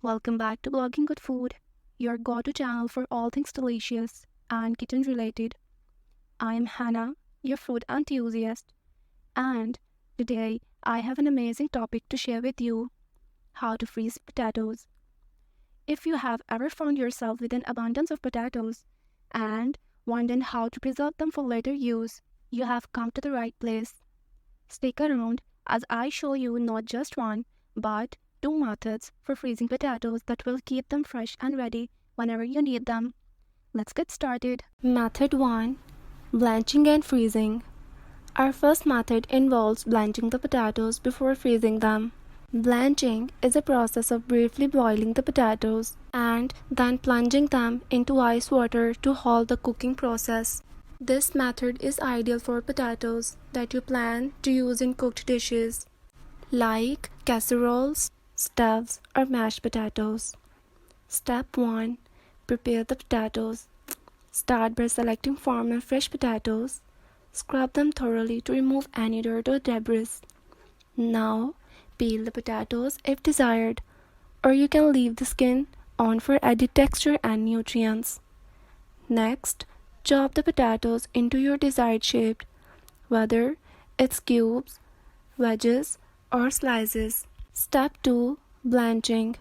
Welcome back to Blogging Good Food, your go-to channel for all things delicious and kitchen related. I am Hannah, your food enthusiast, and today I have an amazing topic to share with you: how to freeze potatoes. If you have ever found yourself with an abundance of potatoes and wondered how to preserve them for later use, you have come to the right place. Stick around as I show you not just one, but two methods for freezing potatoes that will keep them fresh and ready whenever you need them. Let's get started. Method 1. Blanching and freezing. Our first method involves blanching the potatoes before freezing them. Blanching is a process of briefly boiling the potatoes and then plunging them into ice water to halt the cooking process. This method is ideal for potatoes that you plan to use in cooked dishes like casseroles, stuffs, or mashed potatoes. Step 1. Prepare the potatoes. Start by selecting farm and fresh potatoes. Scrub them thoroughly to remove any dirt or debris. Now, peel the potatoes if desired, or you can leave the skin on for added texture and nutrients. Next, chop the potatoes into your desired shape, whether it's cubes, wedges, or slices. Step 2. Blanching.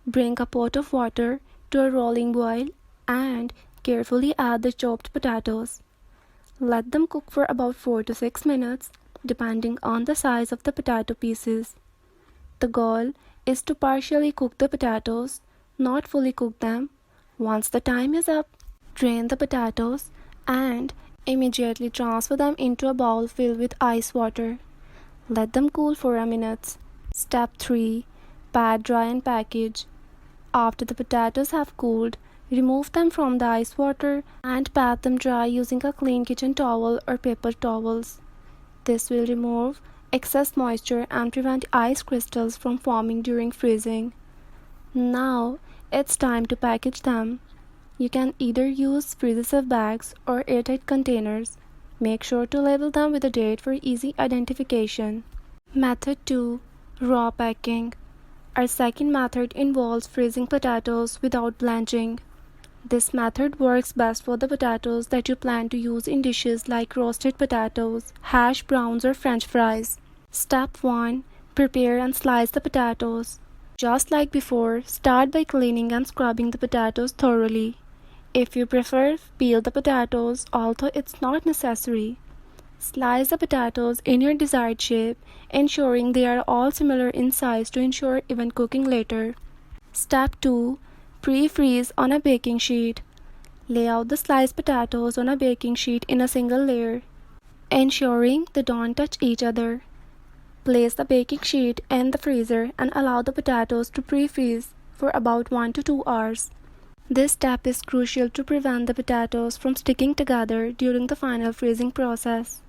Bring a pot of water to a rolling boil and carefully add the chopped potatoes. Let them cook for about 4 to 6 minutes, depending on the size of the potato pieces. The goal is to partially cook the potatoes, not fully cook them. Once the time is up, drain the potatoes and immediately transfer them into a bowl filled with ice water. Let them cool for a minute. Step 3. Pat dry and package. After the potatoes have cooled, remove them from the ice water and pat them dry using a clean kitchen towel or paper towels. This will remove excess moisture and prevent ice crystals from forming during freezing. Now it's time to package them. You can either use freezer-safe bags or airtight containers. Make sure to label them with a date for easy identification. Method 2. Raw packing. Our second method involves freezing potatoes without blanching. This method works best for the potatoes that you plan to use in dishes like roasted potatoes, hash browns, or French fries. Step 1. Prepare and slice the potatoes. Just like before, start by cleaning and scrubbing the potatoes thoroughly. If you prefer, peel the potatoes, although it's not necessary. Slice the potatoes in your desired shape, ensuring they are all similar in size to ensure even cooking later. Step 2. Pre-freeze on a baking sheet. Lay out the sliced potatoes on a baking sheet in a single layer, ensuring they don't touch each other. Place the baking sheet in the freezer and allow the potatoes to pre-freeze for about 1 to 2 hours. This step is crucial to prevent the potatoes from sticking together during the final freezing process.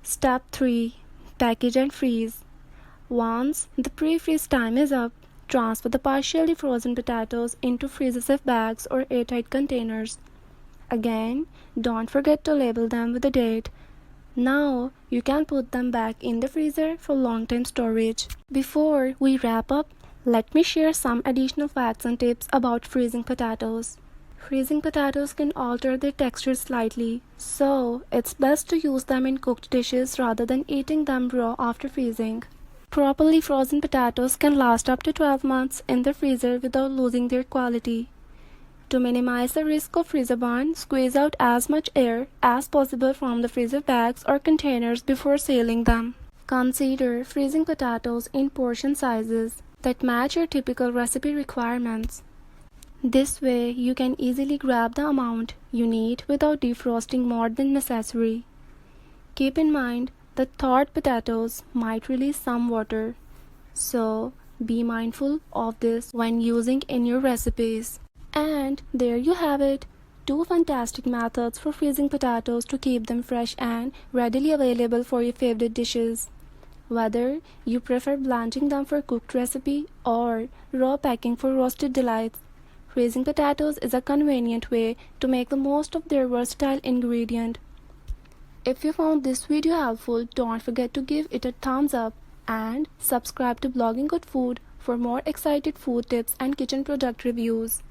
Step 3. Package and freeze. Once the pre-freeze time is up, transfer the partially frozen potatoes into freezer-safe bags or airtight containers. Again, don't forget to label them with a date. Now you can put them back in the freezer for long-time storage. Before we wrap up, let me share some additional facts and tips about freezing potatoes. Freezing potatoes can alter their texture slightly, so it's best to use them in cooked dishes rather than eating them raw after freezing. Properly frozen potatoes can last up to 12 months in the freezer without losing their quality. To minimize the risk of freezer burn, squeeze out as much air as possible from the freezer bags or containers before sealing them. Consider freezing potatoes in portion sizes that match your typical recipe requirements. This way, you can easily grab the amount you need without defrosting more than necessary. Keep in mind that thawed potatoes might release some water, so be mindful of this when using in your recipes. And there you have it, 2 fantastic methods for freezing potatoes to keep them fresh and readily available for your favorite dishes. Whether you prefer blanching them for cooked recipe or raw packing for roasted delights, freezing potatoes is a convenient way to make the most of their versatile ingredient. If you found this video helpful, don't forget to give it a thumbs up and subscribe to Blogging Good Food for more excited food tips and kitchen product reviews.